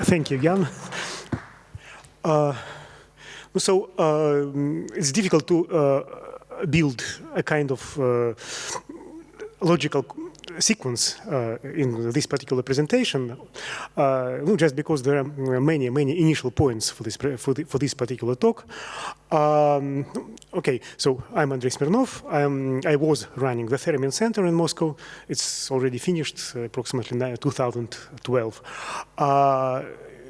Thank you, Jan. It's difficult to build a kind of logical sequence in this particular presentation, just because there are many initial points for this particular talk. Okay, so I'm Andrey Smirnov. I was running the Theremin Center in Moscow. It's already finished approximately 2012.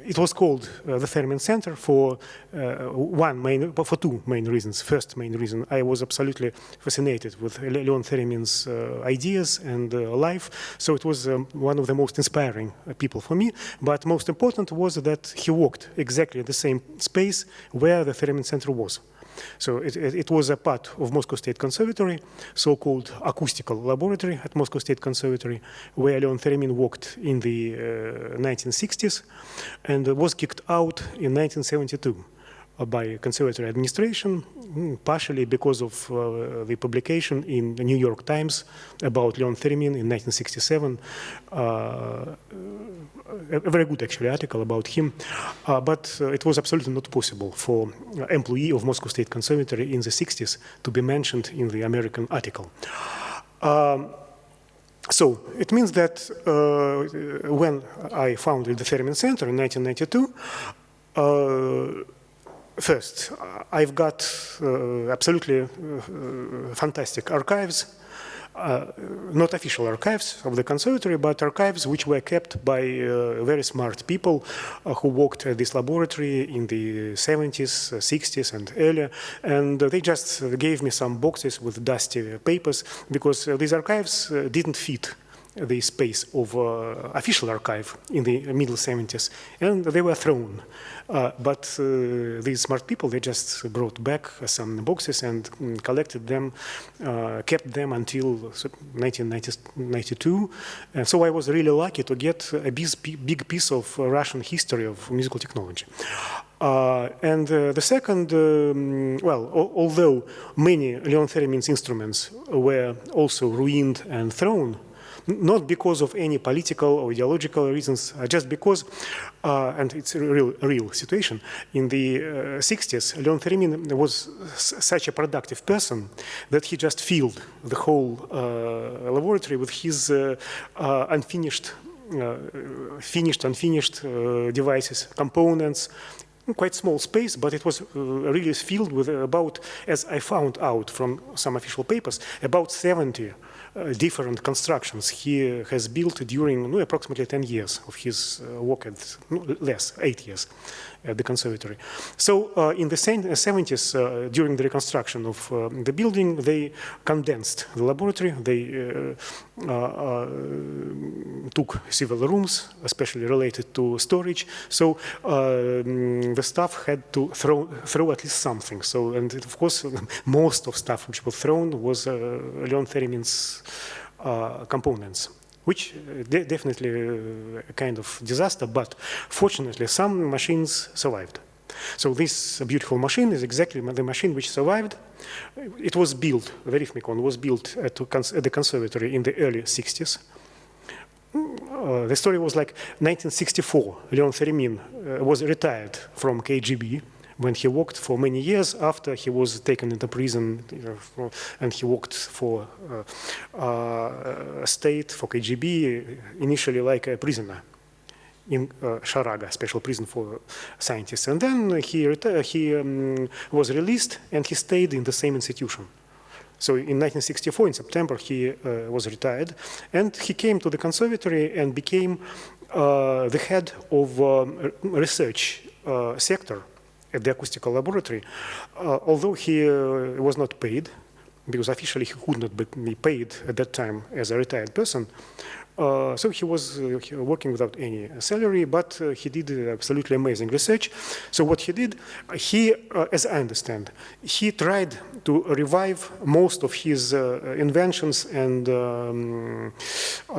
It was called the Theremin Center for two main reasons. First main reason, I was absolutely fascinated with Leon Theremin's ideas and life. So it was one of the most inspiring people for me. But most important was that he walked exactly the same space where the Theremin Center was. So it was a part of Moscow State Conservatory, so-called acoustical laboratory at Moscow State Conservatory, where Leon Theremin worked in the 1960s and was kicked out in 1972 by conservatory administration, partially because of the publication in the New York Times about Leon Theremin in 1967. A very good, actually, article about him. But it was absolutely not possible for an employee of Moscow State Conservatory in the 60s to be mentioned in the American article. So it means that when I founded the Theremin Center in 1992, first, I've got absolutely fantastic archives, not official archives of the conservatory, but archives which were kept by very smart people who worked at this laboratory in the 70s, 60s, and earlier. And they just gave me some boxes with dusty papers because these archives didn't fit the space of official archive in the middle 70s, and they were thrown. But these smart people, they just brought back some boxes and collected them, kept them until 1992. And so I was really lucky to get a big piece of Russian history of musical technology. And the second, although many Leon Theremin's instruments were also ruined and thrown, not because of any political or ideological reasons, just because, and it's a real situation, in the 60s, Leon Theremin was such a productive person that he just filled the whole laboratory with his unfinished devices, components, quite small space, but it was really filled with about, as I found out from some official papers, about 70 different constructions he has built during approximately 10 years of his work at, less, 8 years at the conservatory. So in the 70s, during the reconstruction of the building, they condensed the laboratory. They took several rooms, especially related to storage. So the staff had to throw at least something. So, and of course, most of stuff which was thrown was Leon Theremin's components, which definitely a kind of disaster, but fortunately some machines survived. So this beautiful machine is exactly the machine which survived. It was built, the Rhythmicon was built at the conservatory in the early 60s. The story was like 1964, Leon Theremin was retired from KGB when he worked for many years after he was taken into prison, and he worked for state, for KGB, initially like a prisoner in Sharaga, special prison for scientists. And then he was released and he stayed in the same institution. So in 1964, in September, he was retired, and he came to the conservatory and became the head of research sector at the acoustical laboratory, although he was not paid, because officially he could not be paid at that time as a retired person. So he was working without any salary, but he did absolutely amazing research. So what he did, as I understand, he tried to revive most of his inventions and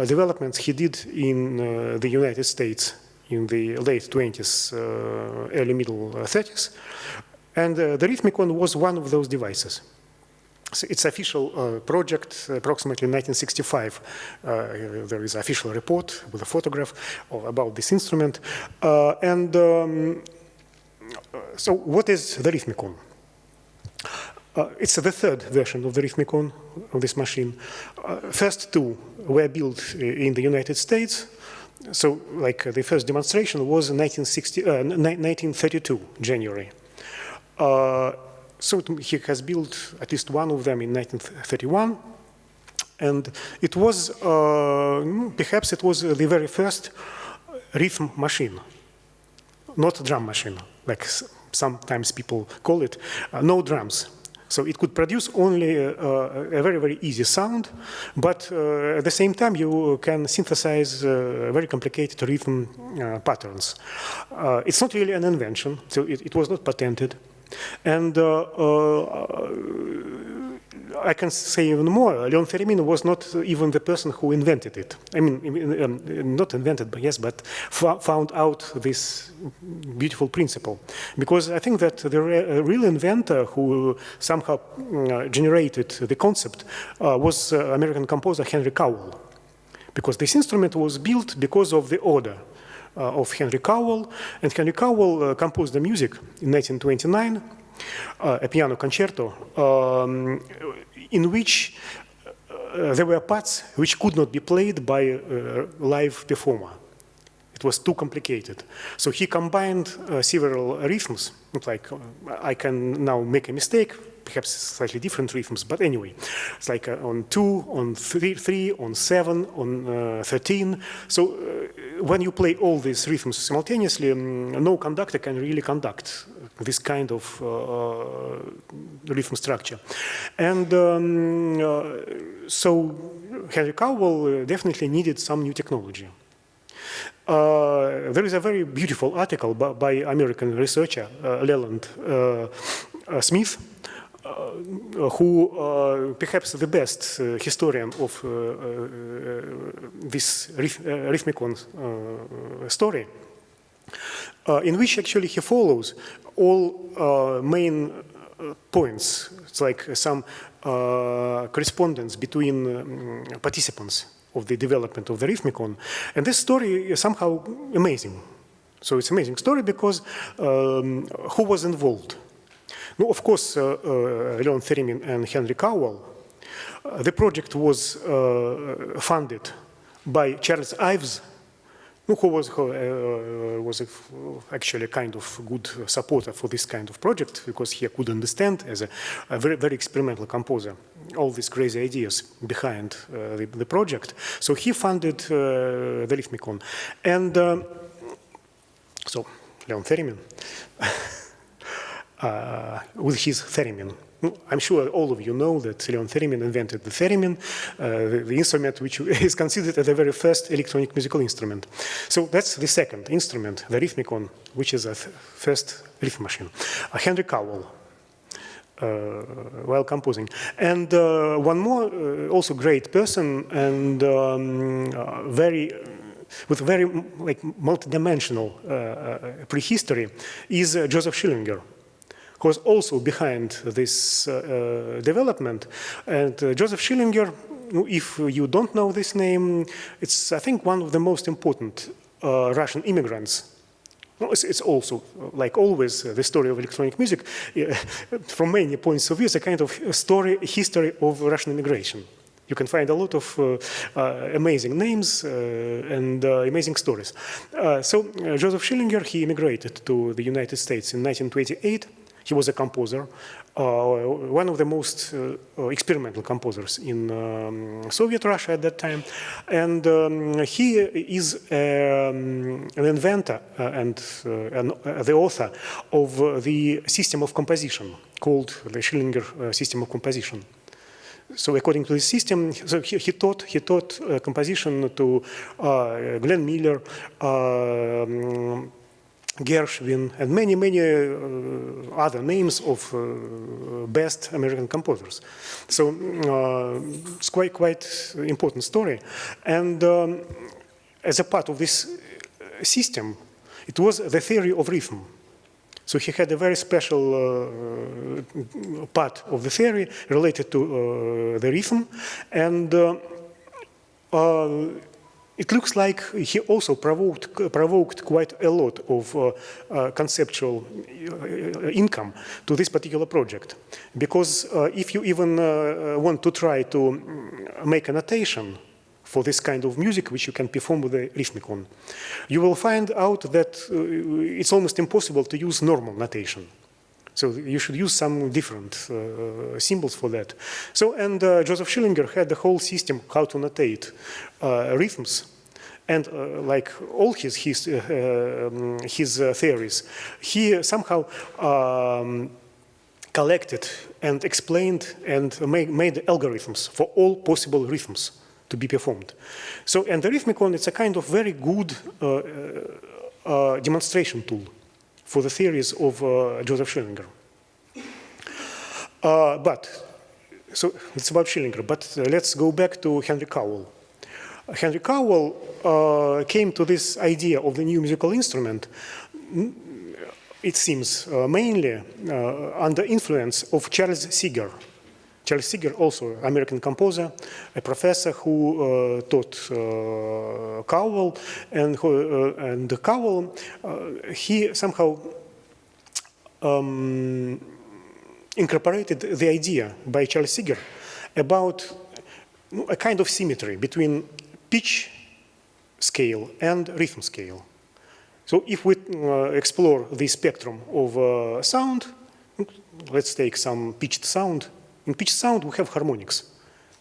developments he did in the United States in the late 20s, early middle 30s. And the Rhythmicon was one of those devices. So its official project, approximately 1965. There is an official report with a photograph about this instrument. So what is the Rhythmicon? It's the third version of the Rhythmicon, of this machine. First two were built in the United States. So like the first demonstration was in 1932, January. So he has built at least one of them in 1931. And it was, perhaps it was the very first rhythm machine, not drum machine, like sometimes people call it, no drums. So it could produce only a very, very easy sound, but at the same time you can synthesize very complicated rhythm patterns. It's not really an invention, so it was not patented. And I can say even more, Leon Theremin was not even the person who invented it. I mean, not invented, but yes, but found out this beautiful principle. Because I think that the real inventor who somehow generated the concept was American composer Henry Cowell. Because this instrument was built because of the order of Henry Cowell. And Henry Cowell composed the music in 1929, a piano concerto, in which there were parts which could not be played by a live performer. It was too complicated. So he combined several rhythms. Like I can now make a mistake, perhaps slightly different rhythms, but anyway, it's like on 2, on 3, on 7, on 13. So when you play all these rhythms simultaneously, no conductor can really conduct this kind of rhythm structure. And so Henry Cowell definitely needed some new technology. There is a very beautiful article by American researcher Leland Smith, who perhaps the best historian of this Rhythmicon story, in which actually he follows all main points. It's like some correspondence between participants of the development of the Rhythmicon. And this story is somehow amazing. So it's an amazing story because who was involved? No, of course, Leon Theremin and Henry Cowell. The project was funded by Charles Ives, who was actually a kind of good supporter for this kind of project because he could understand as a very, very experimental composer all these crazy ideas behind the project. So he funded the Rhythmicon. And so Leon Theremin, with his Theremin. I'm sure all of you know that Leon Theremin invented the Theremin, the instrument which is considered as the very first electronic musical instrument. So that's the second instrument, the Rhythmicon, which is a first rhythm machine. Henry Cowell, while composing. And one more, also great person and with very like multidimensional prehistory is Joseph Schillinger, who was also behind this development. And Joseph Schillinger, if you don't know this name, it's, I think, one of the most important Russian immigrants. It's also, like always, the story of electronic music, from many points of view, it's a kind of history of Russian immigration. You can find a lot of amazing names and amazing stories. So Joseph Schillinger, he immigrated to the United States in 1928. He was a composer, one of the most experimental composers in Soviet Russia at that time. And he is an inventor and the author of the system of composition called the Schillinger system of composition. So according to this system, so he taught composition to Glenn Miller, Gershwin, and many other names of best American composers. So it's quite important story. And as a part of this system, it was the theory of rhythm. So he had a very special part of the theory related to the rhythm, and it looks like he also provoked quite a lot of conceptual income to this particular project. Because if you even want to try to make a notation for this kind of music, which you can perform with the Rhythmicon, you will find out that it's almost impossible to use normal notation. So you should use some different symbols for that. So, and Joseph Schillinger had the whole system how to notate rhythms. And like all his theories, he somehow collected and explained and made algorithms for all possible rhythms to be performed. So, and the Rhythmicon, it's a kind of very good demonstration tool for the theories of Joseph Schillinger. So it's about Schillinger, but let's go back to Henry Cowell. Henry Cowell came to this idea of the new musical instrument, it seems, mainly under influence of Charles Seeger. Charles Seeger, also American composer, a professor who taught Cowell, and Cowell, he somehow incorporated the idea by Charles Seeger about a kind of symmetry between pitch scale and rhythm scale. So if we explore the spectrum of sound, let's take some pitched sound. In pitched sound, we have harmonics.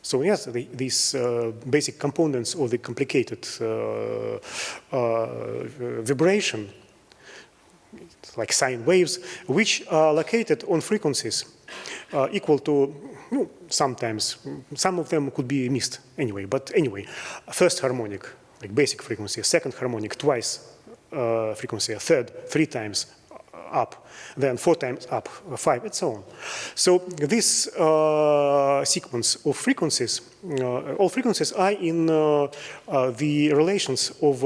So yes, these basic components of the complicated vibration, like sine waves, which are located on frequencies equal to, sometimes, some of them could be missed anyway, but anyway, first harmonic, like basic frequency, second harmonic, twice frequency, third, 3 times up, then 4 times up, 5, and so on. So this sequence of frequencies, all frequencies are in the relations of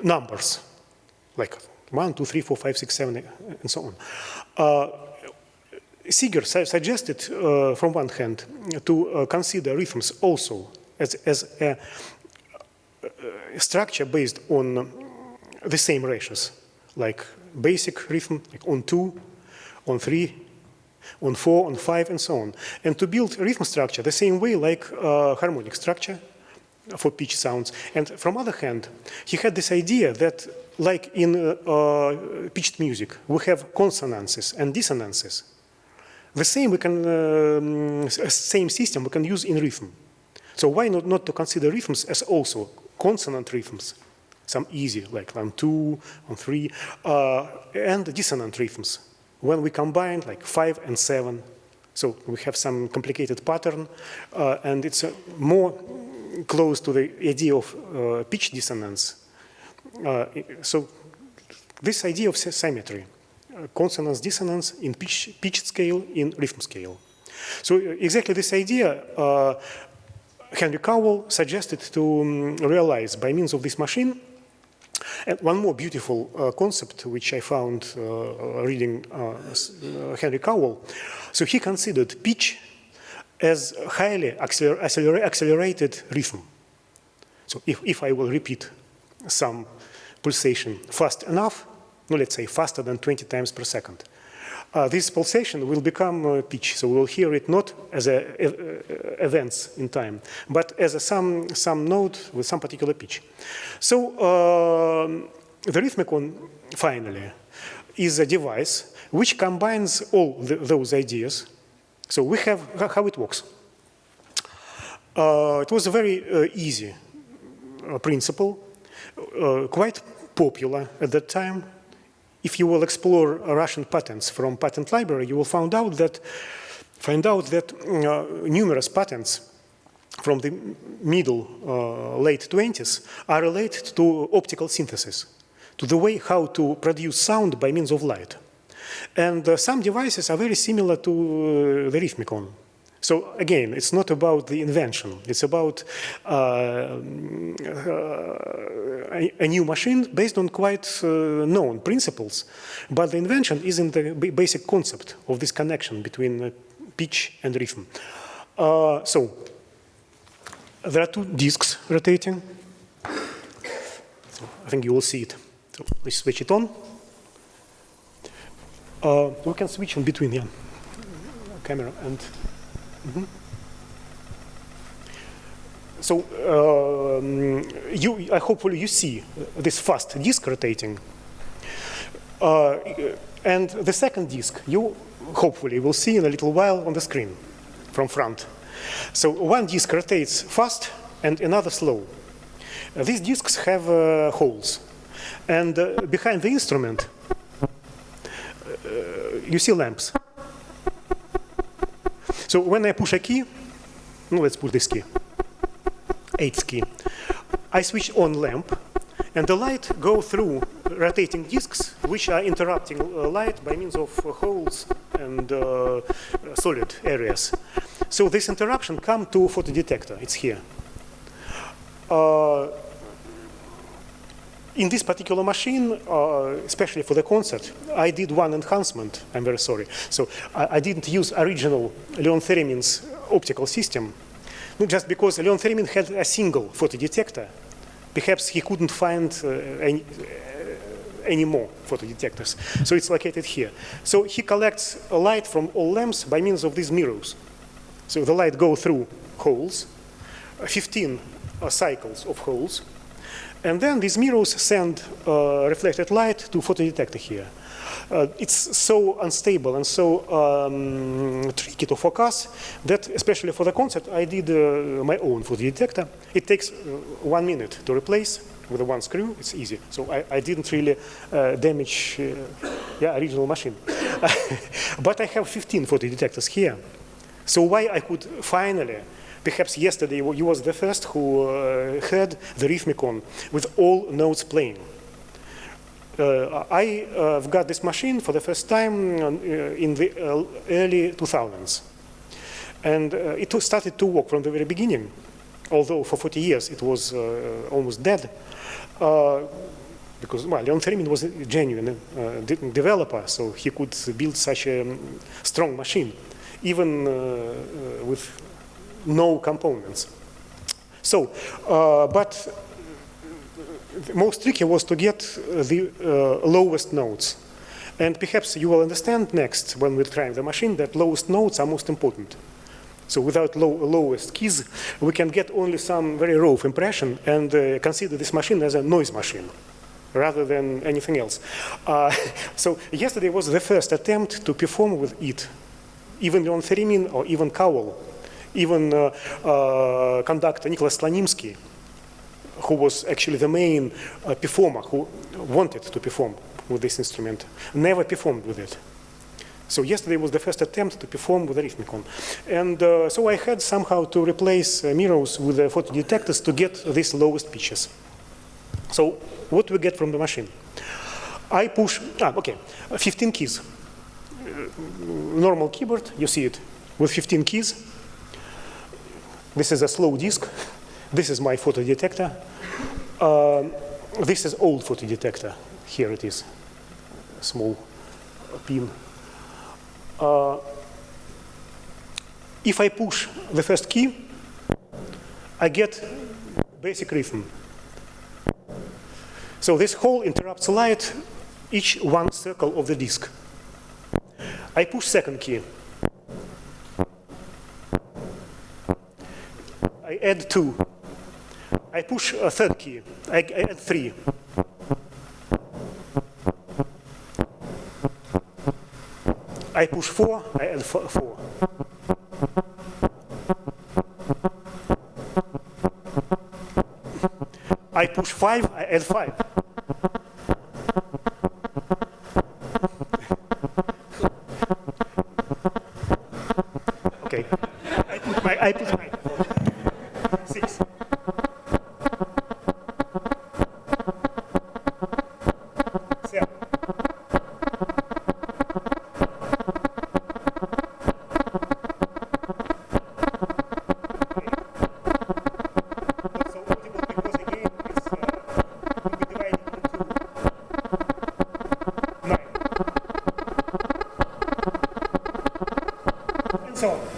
numbers, like 1, 2, 3, 4, 5, 6, 7, and so on. Seeger suggested, from one hand, to consider rhythms also as a structure based on the same ratios, like basic rhythm, like on 2, on 3, on 4, on 5, and so on. And to build rhythm structure the same way like harmonic structure for pitch sounds. And from other hand, he had this idea that like in pitched music, we have consonances and dissonances. The same same system we can use in rhythm. So why not to consider rhythms as also consonant rhythms, some easy, like on 2, on 3, and dissonant rhythms, when we combine like 5 and 7. So we have some complicated pattern, and it's more close to the idea of pitch dissonance. So this idea of symmetry, consonance, dissonance in pitch scale, in rhythm scale. So exactly this idea Henry Cowell suggested to realize by means of this machine. And one more beautiful concept which I found reading Henry Cowell. So he considered pitch as highly accelerated rhythm. So if I will repeat some pulsation fast enough, let's say faster than 20 times per second, this pulsation will become pitch. So we will hear it not as events in time, but as some note with some particular pitch. So the Rhythmicon, finally, is a device which combines all those ideas. So we have how it works. It was a very easy principle, quite popular at that time. If you will explore Russian patents from patent library, you will find out that numerous patents from the late 20s are related to optical synthesis, to the way how to produce sound by means of light. And some devices are very similar to the Rhythmicon. So again, it's not about the invention. It's about a new machine based on quite known principles. But the invention is in the basic concept of this connection between pitch and rhythm. So there are two disks rotating. So I think you will see it. So let's switch it on. We can switch in between, yeah. Camera and. So hopefully you see this fast disk rotating. And the second disk you hopefully will see in a little while on the screen from front. So one disk rotates fast and another slow. These disks have holes. And behind the instrument, you see lamps. So when I push a key, let's put this key, 8th key, I switch on lamp, and the light go through rotating disks, which are interrupting light by means of holes and solid areas. So this interruption comes to photodetector. It's here. In this particular machine, especially for the concert, I did one enhancement. I'm very sorry. So I didn't use original Leon Theremin's optical system, just because Leon Theremin had a single photodetector. Perhaps he couldn't find any more photodetectors. So it's located here. So he collects light from all lamps by means of these mirrors. So the light goes through holes, 15 cycles of holes. And then these mirrors send reflected light to photodetector here. It's so unstable and so tricky to focus that, especially for the concert, I did my own photodetector. It takes 1 minute to replace with one screw. It's easy. So I didn't really damage original machine. But I have 15 photodetectors here. So why I could finally, perhaps yesterday you was the first who heard the Rhythmicon with all notes playing. I've got this machine for the first time in the early 2000s. And it started to work from the very beginning, although for 40 years it was almost dead. Because Leon Theremin was a genuine developer, so he could build such a strong machine, even with no components. So, but the most tricky was to get the lowest notes. And perhaps you will understand next when we try the machine that lowest notes are most important. So without lowest keys, we can get only some very rough impression and consider this machine as a noise machine rather than anything else. So yesterday was the first attempt to perform with it. Even Leon Theremin or even Cowell, even conductor Nicholas Slonimsky, who was actually the main performer who wanted to perform with this instrument, never performed with it. So yesterday was the first attempt to perform with the Rhythmicon. And so I had somehow to replace mirrors with the photodetectors to get these lowest pitches. So what do we get from the machine? I push, 15 keys. Normal keyboard, you see it, with 15 keys. This is a slow disk. This is my photodetector. This is old photodetector. Here it is, a small pin. If I push the first key, I get basic rhythm. So this hole interrupts light each one circle of the disk. I push second key. I add 2. I push a third key. I add 3. I push 4. I add 4. I push 5. I add 5. Okay. I put my 6.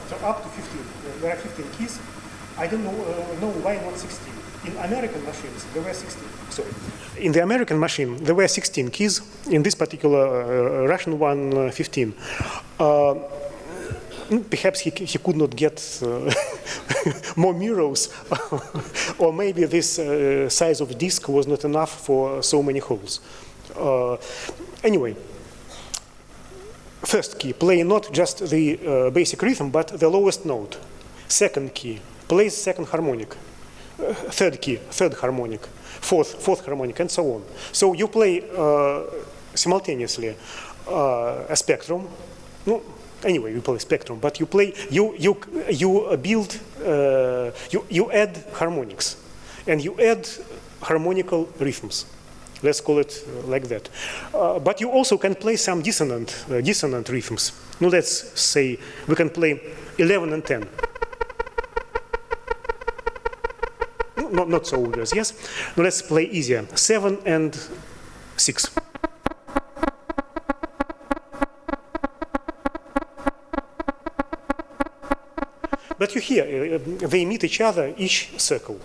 So up to 15. There are 15 keys. I don't know why not 16. In American machines, there were 16. Sorry. In the American machine, there were 16 keys. In this particular Russian one, 15. Perhaps he could not get more mirrors, or maybe this size of disk was not enough for so many holes. Anyway, first key, play not just the basic rhythm, but the lowest note. Second key, plays second harmonic. Third key, third harmonic. Fourth harmonic, and so on. So you play simultaneously a spectrum. No, anyway, you play spectrum, but you play, you build, you add harmonics, and you add harmonical rhythms. Let's call it like that. But you also can play some dissonant rhythms. Now let's say we can play 11 and 10. Not so obvious, yes? Now let's play easier. 7 and 6. But you hear, they meet each other, each circle.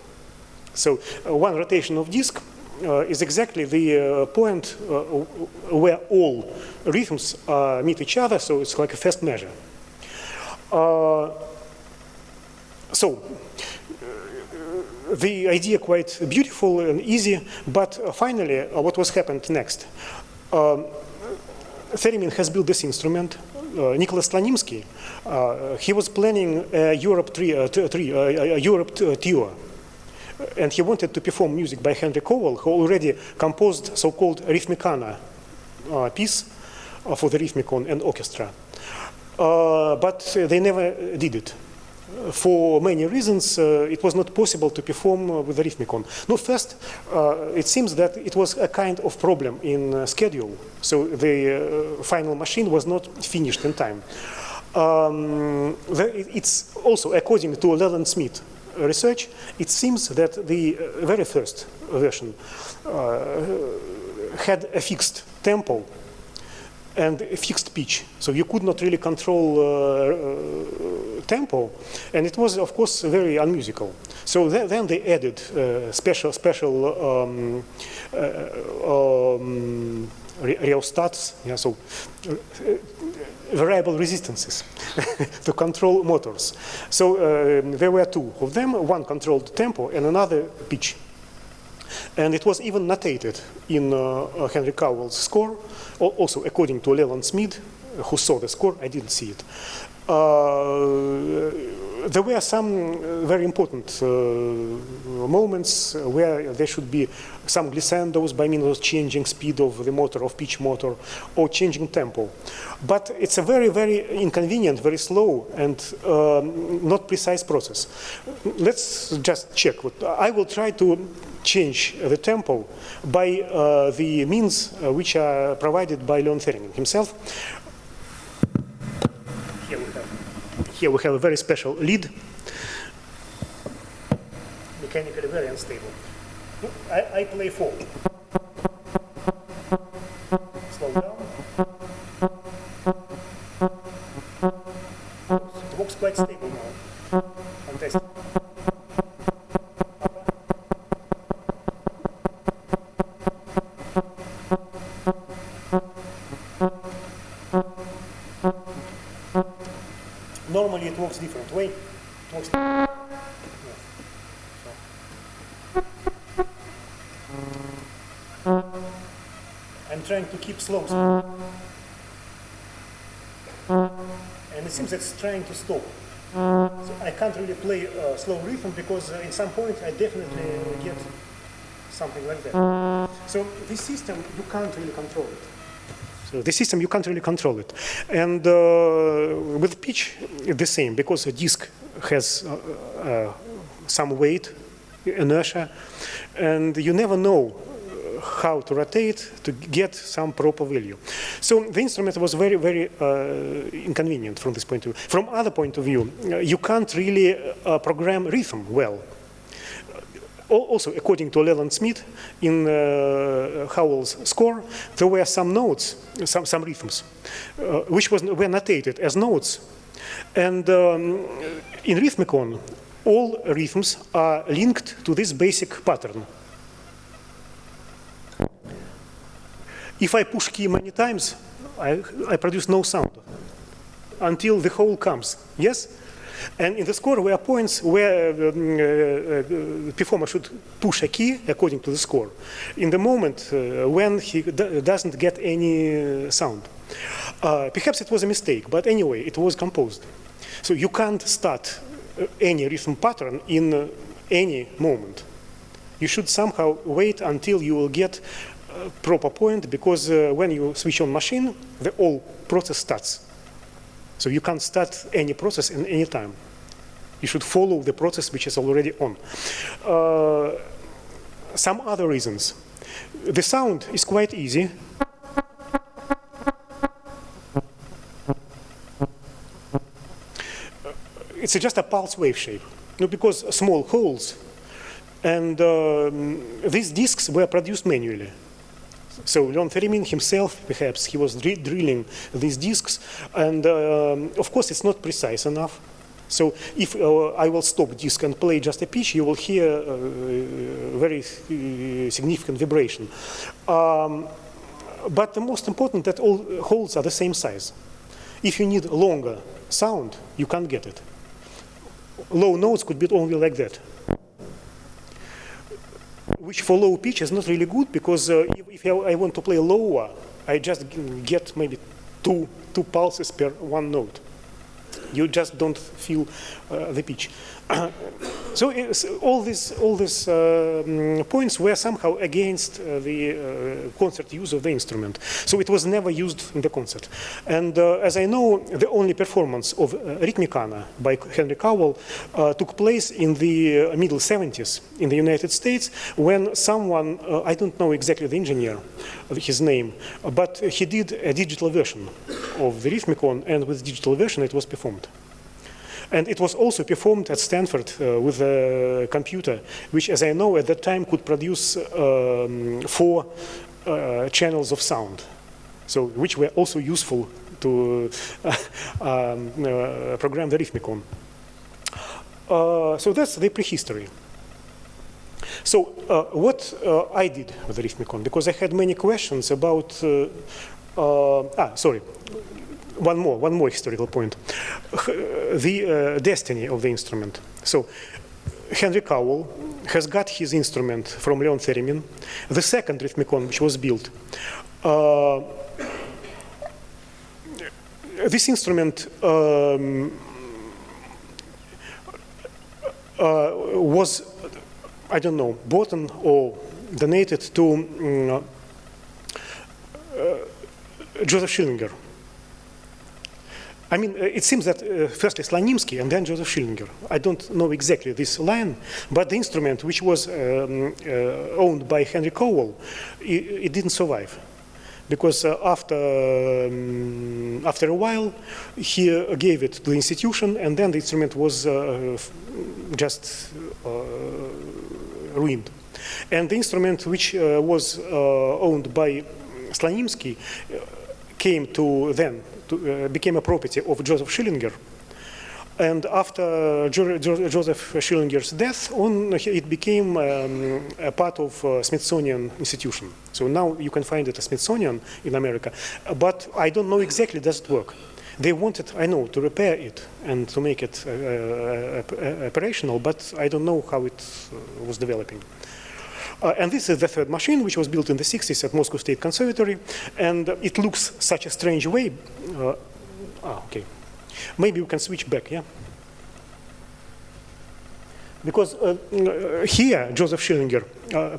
So one rotation of disk is exactly the point where all rhythms meet each other, so it's like a first measure. So the idea quite beautiful and easy, but finally what was happened next? Theremin has built this instrument. Nicholas Slanimsky, he was planning a Europe tour, and he wanted to perform music by Henry Cowell, who already composed so-called Rhythmicon piece for the Rhythmicon and orchestra. But they never did it. For many reasons, it was not possible to perform with the Rhythmicon. No, first, it seems that it was a kind of problem in schedule, so the final machine was not finished in time. It's also, according to Leland Smith research, it seems that the very first version had a fixed tempo and a fixed pitch, so you could not really control tempo, and it was, of course, very unmusical. So then they added special rheostats, yeah, so variable resistances to control motors. So there were two of them. One controlled tempo and another pitch. And it was even notated in Henry Cowell's score, also according to Leland Smith, who saw the score. I didn't see it. There were some very important moments where there should be some glissandos by means of changing speed of the motor, of pitch motor, or changing tempo. But it's a very, very inconvenient, very slow, and not precise process. Let's just check. I will try to change the tempo by the means which are provided by Leon Theremin himself. Here we have a very special lead, mechanically very unstable. I play 4. Slow down. It works quite stable now. Fantastic. Normally it works different way. It works different. I'm trying to keep slow speed. And it seems it's trying to stop. So I can't really play slow rhythm because in some point I definitely get something like that. So this system, you can't really control it. So the system, you can't really control it. And with pitch, it's the same, because a disk has some weight, inertia, and you never know how to rotate to get some proper value. So the instrument was very, very inconvenient from this point of view. From other point of view, you can't really program rhythm well. Also, according to Leland Smith, in Howell's score, there were some notes, some rhythms, which were notated as notes And in Rhythmicon, all rhythms are linked to this basic pattern. If I push key many times, I produce no sound until the whole comes, yes? And in the score, there are points where the performer should push a key according to the score. In the moment when he doesn't get any sound. Perhaps it was a mistake, but anyway, it was composed. So you can't start any rhythm pattern in any moment. You should somehow wait until you will get a proper point, because when you switch on machine, the whole process starts. So you can't start any process in any time. You should follow the process which is already on. Some other reasons. The sound is quite easy. It's just a pulse wave shape, because small holes, and these disks were produced manually. So Theremin himself, perhaps, he was drilling these disks, and of course it's not precise enough. So if I will stop disk and play just a pitch, you will hear very significant vibration. But the most important, that all holes are the same size. If you need longer sound, you can't get it. Low notes could be only like that, which for low pitch is not really good, because if I want to play lower, I just get maybe two pulses per one note. You just don't feel the pitch. So all these points were somehow against the concert use of the instrument. So it was never used in the concert. And as I know, the only performance of Rhythmicon by Henry Cowell took place in the middle 70s in the United States, when someone, I don't know exactly the engineer, his name, but he did a digital version of the Rhythmicon, and with digital version it was performed. And it was also performed at Stanford with a computer, which, as I know, at that time could produce 4 channels of sound, so which were also useful to program the Rhythmicon. So that's the prehistory. So what I did with the Rhythmicon, because I had many questions about, sorry. One more historical point. The destiny of the instrument. So Henry Cowell has got his instrument from Leon Theremin. The second Rhythmicon, which was built, this instrument was, I don't know, bought or donated to Joseph Schillinger. I mean, it seems that firstly Slonimsky and then Joseph Schillinger. I don't know exactly this line, but the instrument, which was owned by Henry Cowell, it didn't survive, because after a while he gave it to the institution, and then the instrument was just ruined. And the instrument, which was owned by Slonimsky, came to then. Became a property of Joseph Schillinger. And after Joseph Schillinger's death, it became a part of Smithsonian institution. So now you can find it at Smithsonian in America. But I don't know exactly does it work. They wanted, I know, to repair it and to make it operational, but I don't know how it was developing. And this is the third machine, which was built in the 60s at Moscow State Conservatory, and it looks such a strange way. Okay. Maybe we can switch back, yeah? Because here, Joseph Schillinger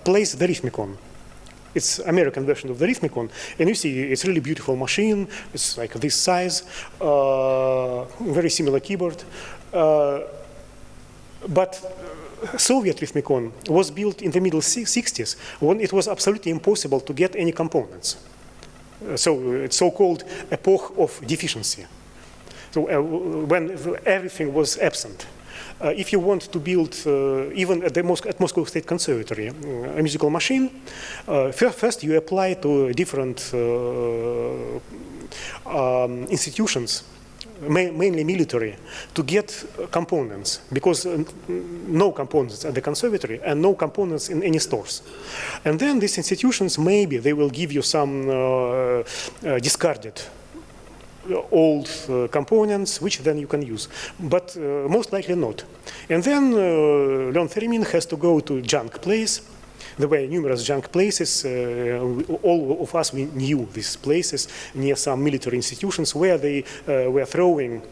plays the Rhythmicon. It's American version of the Rhythmicon, and you see it's really beautiful machine. It's like this size, very similar keyboard. But Soviet Rhythmicon was built in the middle 60s, when it was absolutely impossible to get any components. So it's so-called epoch of deficiency. So when everything was absent. If you want to build, even at Moscow State Conservatory, a musical machine, first you apply to different institutions mainly military, to get components, because no components at the conservatory and no components in any stores. And then these institutions, maybe they will give you some discarded old components, which then you can use, but most likely not. And then Learn Theremin has to go to junk place. There were numerous junk places. All of us, we knew these places near some military institutions where they were throwing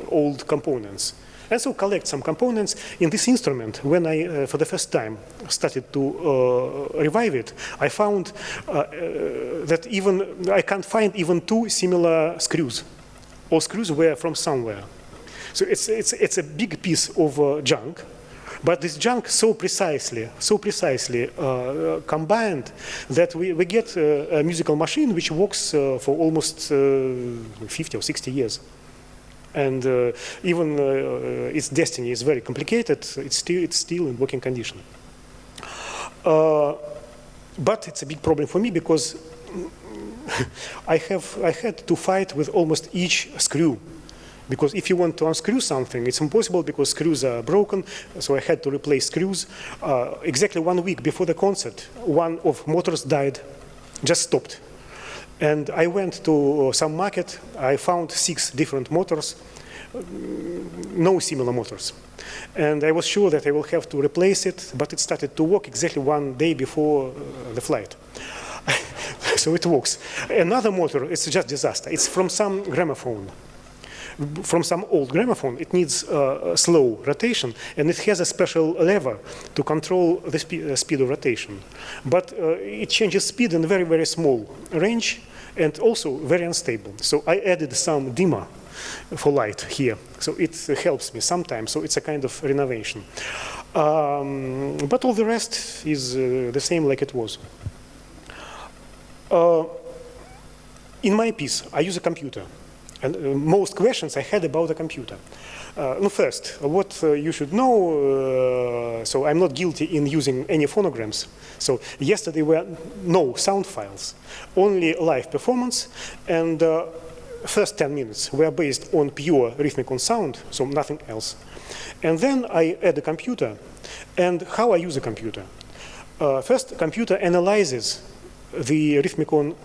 old components. And so collect some components. In this instrument, when I, for the first time, started to revive it, I found that even, I can't find even two similar screws. All screws were from somewhere. So it's a big piece of junk. But this junk so precisely combined that we get a musical machine which works for almost 50 or 60 years. And even its destiny is very complicated. It's still in working condition. But it's a big problem for me because I had to fight with almost each screw. Because if you want to unscrew something, it's impossible because screws are broken. So I had to replace screws. Exactly 1 week before the concert, one of motors died, just stopped. And I went to some market. I found 6 different motors, no similar motors. And I was sure that I will have to replace it, but it started to work exactly 1 day before the flight. So it works. Another motor, it's just disaster. It's from some gramophone. From some old gramophone, it needs slow rotation, and it has a special lever to control the speed of rotation. But it changes speed in a very, very small range, and also very unstable. So I added some dimmer for light here. So it helps me sometimes. So it's a kind of renovation. But all the rest is the same like it was. In my piece, I use a computer. And most questions I had about the computer. First, what you should know, so I'm not guilty in using any phonograms. So yesterday were no sound files, only live performance, and first 10 minutes were based on pure Rhythmicon sound, so nothing else. And then I add a computer, and how I use a computer. First, the computer analyzes the Rhythmicon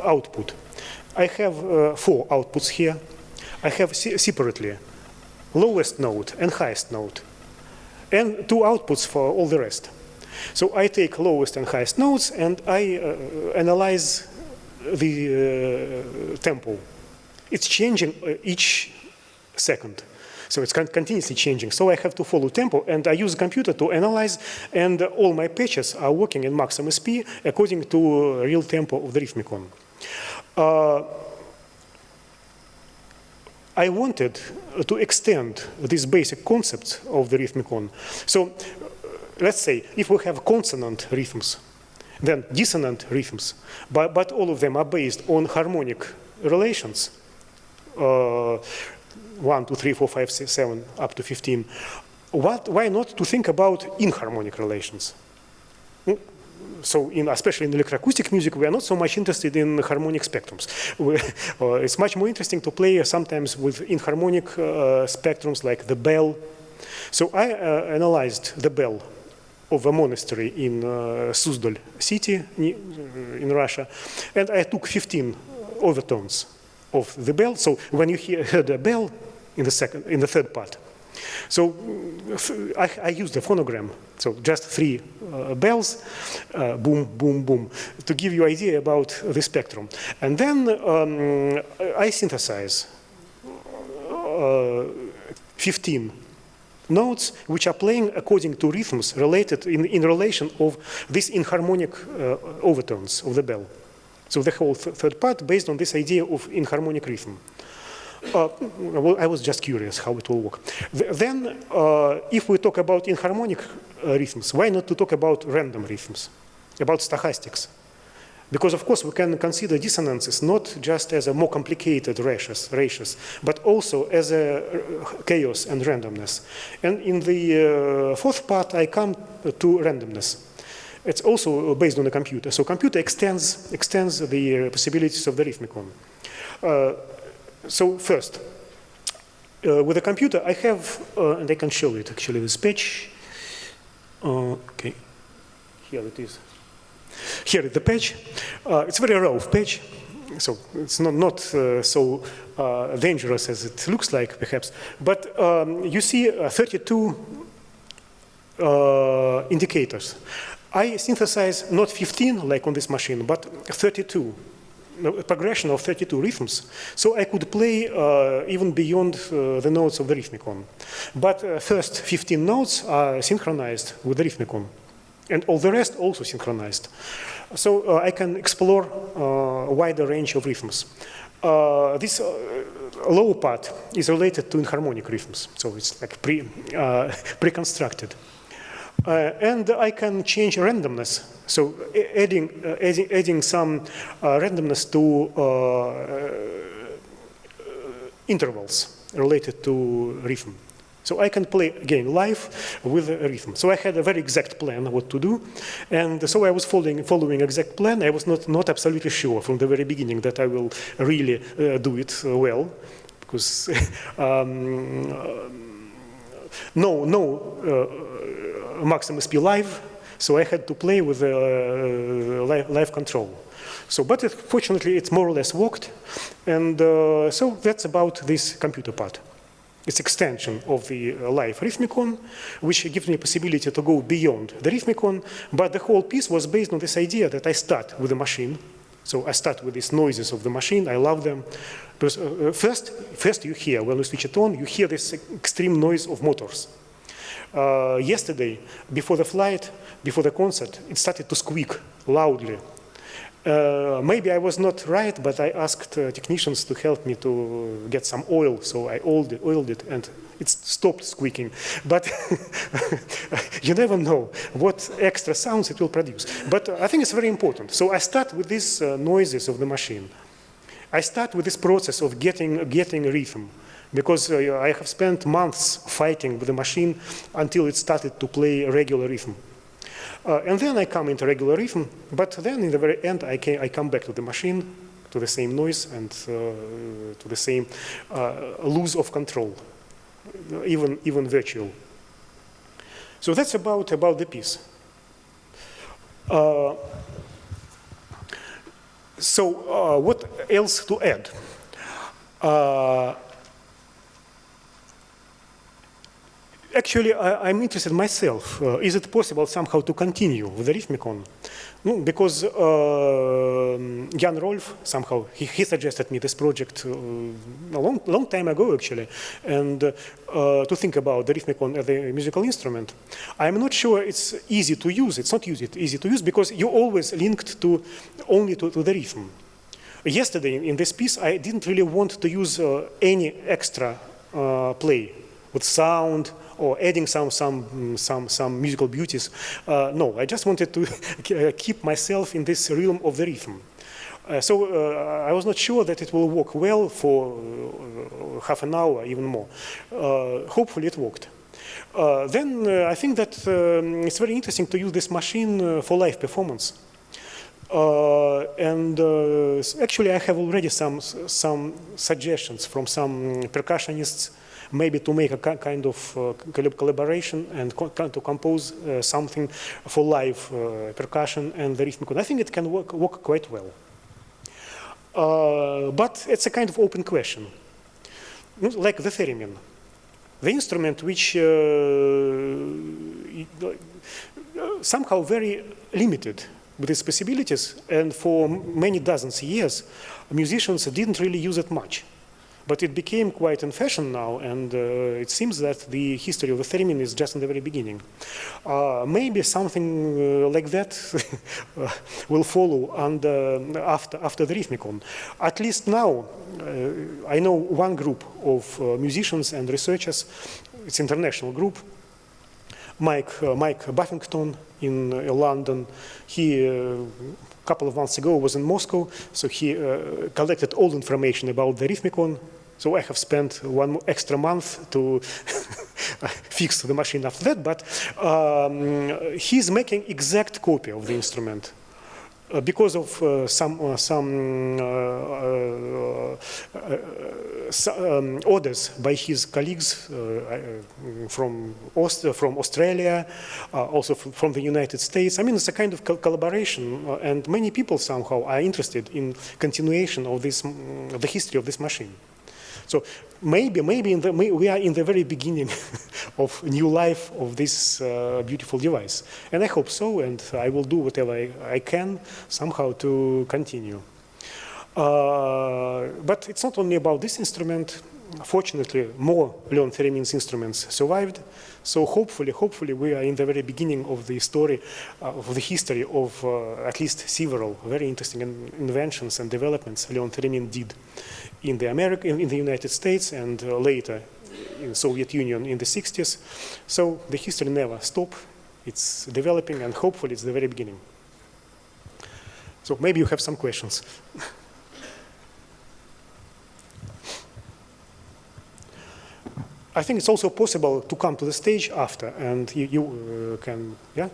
output. I have 4 outputs here. I have separately lowest note and highest note, and 2 outputs for all the rest. So I take lowest and highest notes, and I analyze the tempo. It's changing each second. So it's continuously changing. So I have to follow tempo, and I use a computer to analyze, and all my patches are working in maximum SP according to real tempo of the Rhythmicon. I wanted to extend these basic concepts of the Rhythmicon. So let's say if we have consonant rhythms, then dissonant rhythms, but all of them are based on harmonic relations, 1, 2, 3, 4, 5, 6, 7, up to 15. Why not to think about inharmonic relations? So especially in electroacoustic music, we are not so much interested in harmonic spectrums. It's much more interesting to play sometimes with inharmonic spectrums like the bell. So I analyzed the bell of a monastery in Suzdal city in Russia, and I took 15 overtones of the bell. So when you heard a bell in the third part, so I used the phonogram, so just 3 bells, boom, boom, boom, to give you an idea about the spectrum. And then I synthesize 15 notes which are playing according to rhythms related in relation of these inharmonic overtones of the bell. So the whole third part based on this idea of inharmonic rhythm. Well, I was just curious how it will work. Then, if we talk about inharmonic rhythms, why not to talk about random rhythms, about stochastics? Because, of course, we can consider dissonances not just as a more complicated ratios, but also as a chaos and randomness. And in the fourth part, I come to randomness. It's also based on the computer. So computer extends the possibilities of the Rhythmicon. So first, with a computer, I have, and I can show it actually, this page. Okay, here it is. Here is the page. It's a very rough page, so it's not so dangerous as it looks like, perhaps. But you see 32 indicators. I synthesize not 15 like on this machine, but 32. A progression of 32 rhythms, so I could play even beyond the notes of the Rhythmicon. But first 15 notes are synchronized with the Rhythmicon, and all the rest also synchronized. So I can explore a wider range of rhythms. This low part is related to enharmonic rhythms, so it's like pre-constructed. And I can change randomness, so adding some randomness to intervals related to rhythm. So I can play again live with a rhythm. So I had a very exact plan what to do, and so I was following exact plan. I was not absolutely sure from the very beginning that I will really do it well, because Maximum SP live, so I had to play with live control. So, but fortunately, it more or less worked, and so that's about this computer part. It's extension of the live Rhythmicon, which gives me a possibility to go beyond the Rhythmicon, but the whole piece was based on this idea that I start with the machine. So I start with these noises of the machine, I love them. Because first you hear, when you switch it on, you hear this extreme noise of motors. Yesterday, before the flight, before the concert, it started to squeak loudly. Maybe I was not right, but I asked technicians to help me to get some oil, so I oiled it, and it stopped squeaking. But you never know what extra sounds it will produce. But I think it's very important. So I start with these noises of the machine. I start with this process of getting rhythm, because I have spent months fighting with the machine until it started to play a regular rhythm. And then I come into regular rhythm, but then in the very end I come back to the machine, to the same noise and to the same lose of control, even virtual. So that's about the piece. So what else to add? Actually, I'm interested myself. Is it possible somehow to continue with the Rhythmicon? No, because Jan Rolf somehow he suggested me this project a long time ago actually, and to think about the Rhythmicon as a musical instrument. I'm not sure it's easy to use. It's not easy to use because you're always linked only to the rhythm. Yesterday in this piece, I didn't really want to use any extra play with sound or adding some musical beauties. No, I just wanted to keep myself in this realm of the rhythm. So I was not sure that it will work well for half an hour, even more. Hopefully it worked. Then I think that it's very interesting to use this machine for live performance. Actually, I have already some suggestions from some percussionists, maybe to make a kind of collaboration and to compose something for live percussion and the Rhythmicon. I think it can work quite well. But it's a kind of open question. Like the Theremin, the instrument which somehow very limited with its possibilities, and for many dozens of years, musicians didn't really use it much. But it became quite in fashion now, and it seems that the history of the Theremin is just in the very beginning. Maybe something like that will follow after the Rhythmicon. At least now, I know one group of musicians and researchers. It's an international group. Mike Buffington in London. He a couple of months ago was in Moscow, so he collected all the information about the Rhythmicon. So I have spent one extra month to fix the machine after that, but he's making exact copy of the instrument. because of some orders by his colleagues from Australia, also from the United States. I mean, it's a kind of collaboration, and many people somehow are interested in continuation of this, the history of this machine. So maybe we are in the very beginning of new life of this beautiful device. And I hope so, and I will do whatever I can somehow to continue. But it's not only about this instrument. Fortunately, more learned Theremin's instruments survived. So hopefully we are in the very beginning of the story, of the history of at least several very interesting inventions and developments learned Theremin did in the United States, and later in Soviet Union in the 60s. So the history never stops. It's developing, and hopefully it's the very beginning. So maybe you have some questions. I think it's also possible to come to the stage after, and you can, yeah,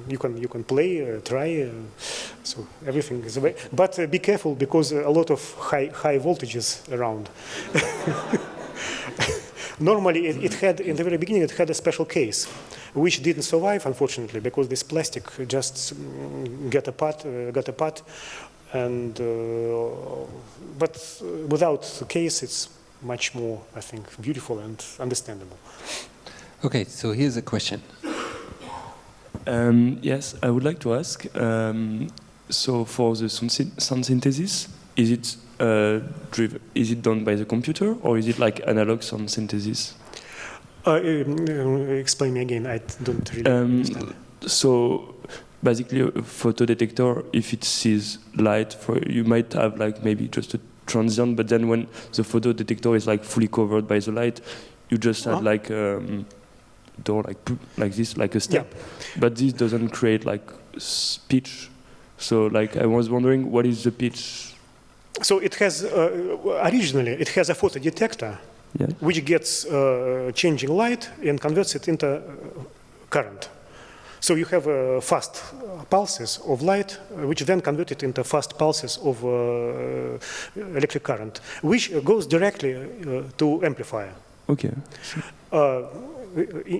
you can play, try. So everything is away. But be careful, because a lot of high voltages around. Normally, it had, in the very beginning, it had a special case, which didn't survive, unfortunately, because this plastic just got apart, and but without the case, it's much more, I think, beautiful and understandable. Okay, so here's a question. Yes, I would like to ask, so for the sound synthesis, is it done by the computer, or is it like analog sound synthesis? Explain me again, I don't really understand. So basically a photodetector, if it sees light, you might have like maybe just a transient, but then when the photodetector is like fully covered by the light, you just have like door like this, like a step. Yeah. But this doesn't create like pitch. So like I was wondering, what is the pitch? So it has originally it has a photodetector, yeah, which gets changing light and converts it into current. So you have fast pulses of light, which then convert it into fast pulses of electric current, which goes directly to amplifier. Okay.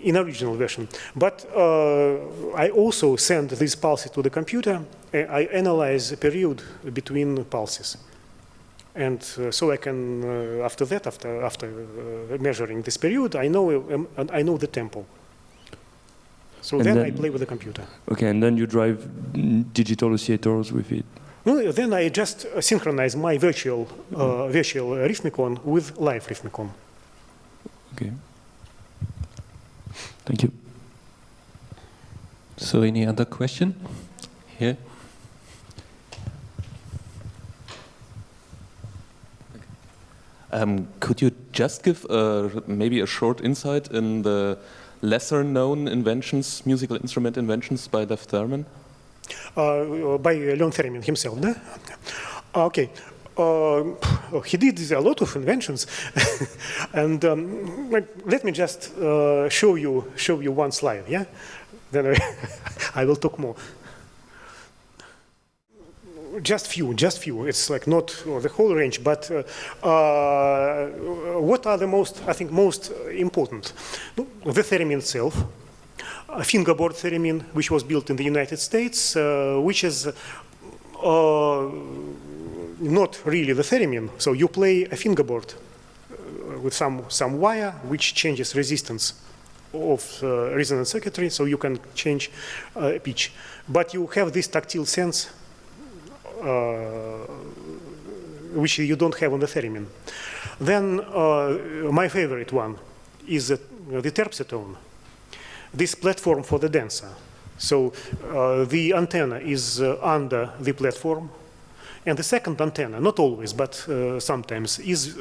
In original version. But I also send these pulses to the computer. I analyze the period between pulses. And so I can, after that, after measuring this period, I know the tempo. So then I play with the computer. Okay, and then you drive digital oscillators with it? No, then I just synchronize my virtual Rhythmicon with live Rhythmicon. Okay. Thank you. So any other question? Here? Could you just give maybe a short insight in the lesser known inventions, musical instrument inventions by Lev Theremin? By Leon Theremin himself, no? Okay. He did a lot of inventions, and let me just show you one slide, yeah? Then I will talk more. Just few. It's like not the whole range, but what are the most important? The Theremin itself, a fingerboard Theremin, which was built in the United States, which is not really the Theremin. So you play a fingerboard with some wire which changes resistance of resonance circuitry, so you can change pitch. But you have this tactile sense which you don't have on the Theremin. Then my favorite one is the terpsetone, this platform for the dancer. So the antenna is under the platform, and the second antenna, not always, but sometimes, is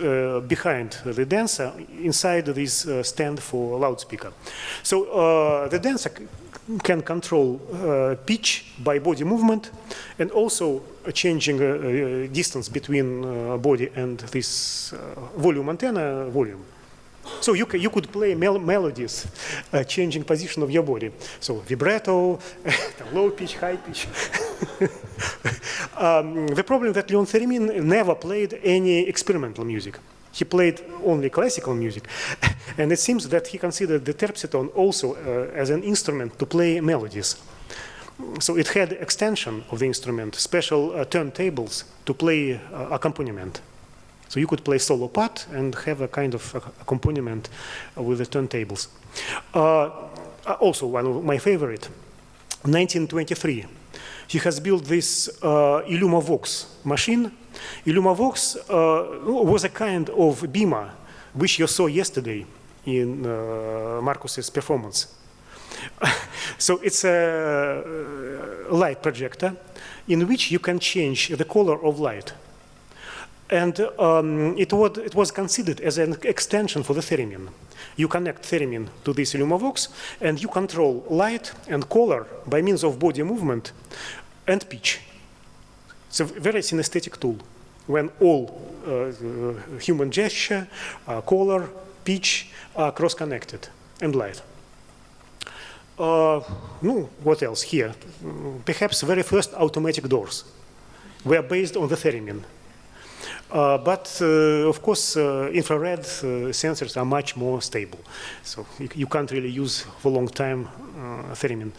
behind the dancer inside this stand for loudspeaker. So the dancer can control pitch by body movement, and also changing distance between body and this volume antenna volume. So you could play melodies, changing position of your body. So vibrato, low pitch, high pitch. The problem that Leon Theremin never played any experimental music. He played only classical music. And it seems that he considered the terpsichore also as an instrument to play melodies. So it had extension of the instrument, special turntables to play accompaniment. So you could play solo part and have a kind of accompaniment with the turntables. Also, one of my favorite, 1923. He has built this IllumaVox machine. IllumaVox was a kind of beamer which you saw yesterday in Marcus's performance. So it's a light projector in which you can change the color of light. And it was considered as an extension for the theremin. You connect theremin to this IllumaVox, and you control light and color by means of body movement and pitch. It's a very synesthetic tool when all human gesture, color, pitch are cross-connected, and light. What else here? Perhaps the very first automatic doors were based on the theremin. But of course, infrared sensors are much more stable. So you can't really use for a long time theremin.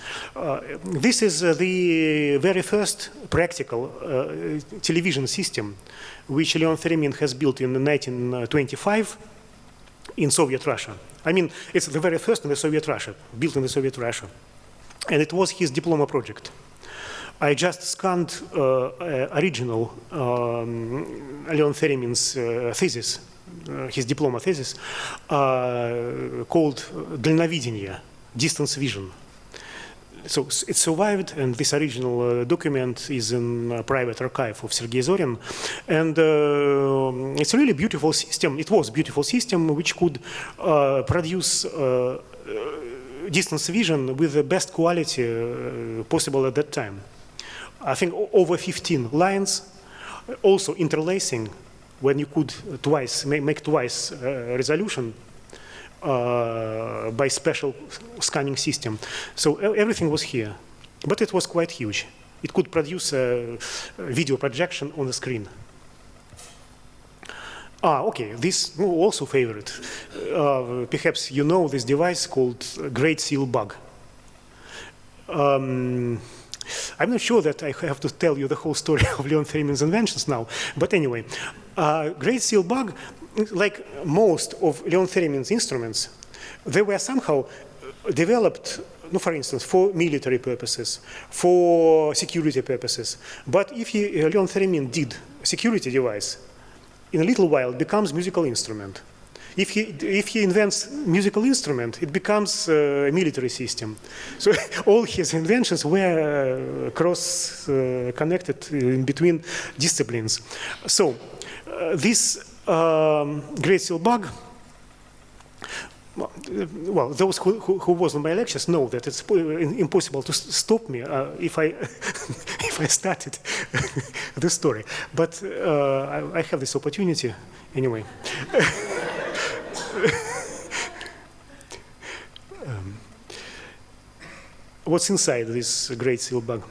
This is the very first practical television system which Leon Theremin has built in 1925 in Soviet Russia. I mean, it's the very first in the Soviet Russia, built in the Soviet Russia. And it was his diploma project. I just scanned original Leon Theremin's thesis, his diploma thesis, called Дальновидение, distance vision. So it survived, and this original document is in a private archive of Sergei Zorin. And it's a really beautiful system. It was a beautiful system which could produce distance vision with the best quality possible at that time. I think over 15 lines, also interlacing when you could make twice resolution by special scanning system. So everything was here, but it was quite huge. It could produce a video projection on the screen. Okay, this also favorite. Perhaps you know this device called Great Seal Bug. I'm not sure that I have to tell you the whole story of Leon Theremin's inventions now, but anyway, Great Seal Bug, like most of Leon Theremin's instruments, they were somehow developed, for instance, for military purposes, for security purposes. But if Leon Theremin did a security device, in a little while it becomes musical instrument. If he invents musical instrument, it becomes a military system. So all his inventions were cross-connected in between disciplines. So this Great Seal Bug, well, those who was in my lectures know that it's impossible to stop me if I if I started the story. But I have this opportunity anyway. What's inside this Great Seal Bug?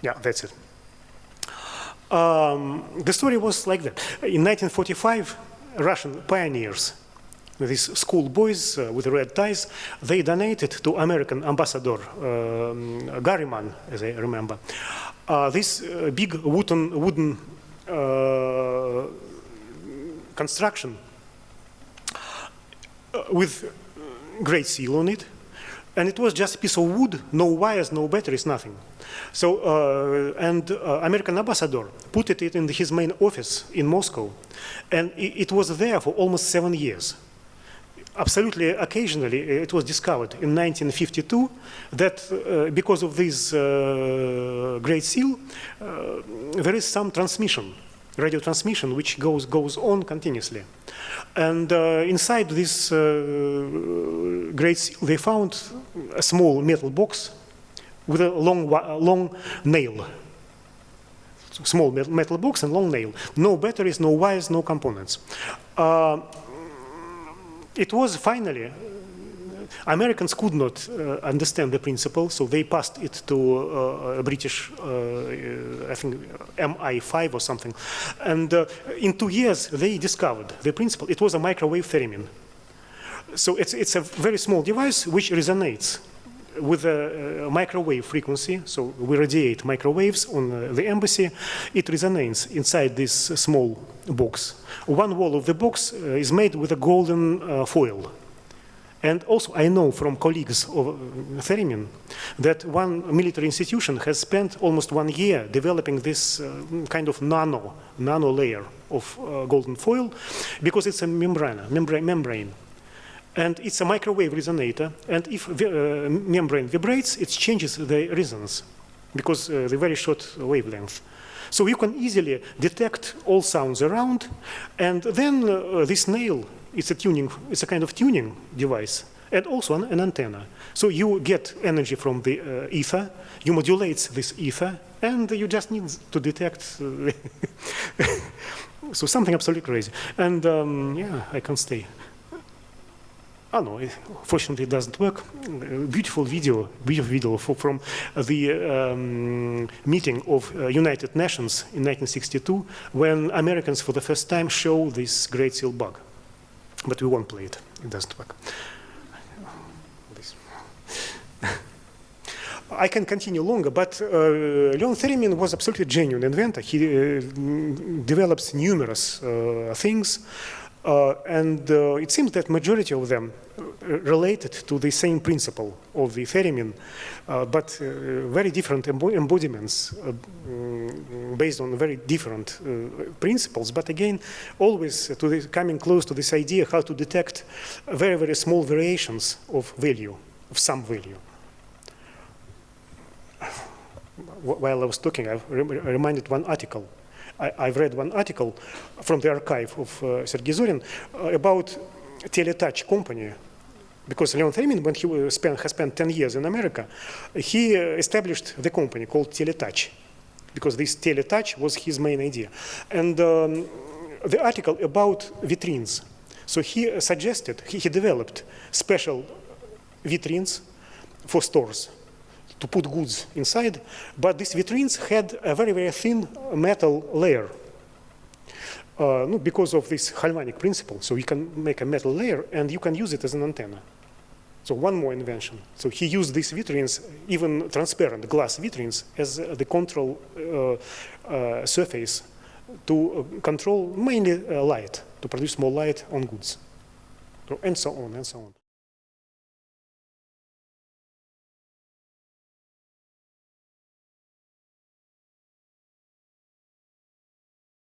Yeah, that's it. The story was like that. In 1945, Russian pioneers, these schoolboys with red ties, they donated to American ambassador Garriman, as I remember, this big wooden construction with Great Seal on it, and it was just a piece of wood, no wires, no batteries, nothing. So, American ambassador put it in his main office in Moscow, and it was there for almost 7 years. Absolutely, occasionally, it was discovered in 1952 that because of this Great Seal, there is some transmission, radio transmission, which goes on continuously. And inside this Great Seal, they found a small metal box with a long nail. Small metal box and long nail. No batteries, no wires, no components. It was finally Americans could not understand the principle, so they passed it to a British, I think, MI5 or something. And in 2 years, they discovered the principle. It was a microwave theremin. So it's a very small device which resonates with a microwave frequency. So we radiate microwaves on the embassy. It resonates inside this small box. One wall of the box is made with a golden foil. And also I know from colleagues of Theremin that one military institution has spent almost 1 year developing this kind of nano layer of golden foil because it's a membrane. And it's a microwave resonator, and if the membrane vibrates, it changes the resonance because the very short wavelength. So you can easily detect all sounds around, and then this nail, it's a kind of tuning device, and also an antenna. So you get energy from the ether, you modulate this ether, and you just need to detect. So something absolutely crazy. And yeah, I can't stay. Oh no, fortunately it doesn't work. Beautiful video from the meeting of United Nations in 1962 when Americans for the first time show this great seal bug. But we won't play it, it doesn't work. I can continue longer, but Leon Theremin was absolutely genuine inventor. He develops numerous things. And it seems that majority of them related to the same principle of the theremin, but very different embodiments based on very different principles. But again, always coming close to this idea how to detect very, very small variations of value, of some value. While I was talking, I reminded one article. I've read one article from the archive of Sergei Zorin about Teletouch company, because Leon Theremin, when he has spent 10 years in America, he established the company called Teletouch, because this Teletouch was his main idea. And the article about vitrines. So he suggested, he developed special vitrines for stores to put goods inside, but these vitrines had a very, very thin metal layer because of this galvanic principle. So you can make a metal layer and you can use it as an antenna. So one more invention. So he used these vitrines, even transparent glass vitrines, as the control surface to control mainly light, to produce more light on goods, and so on and so on.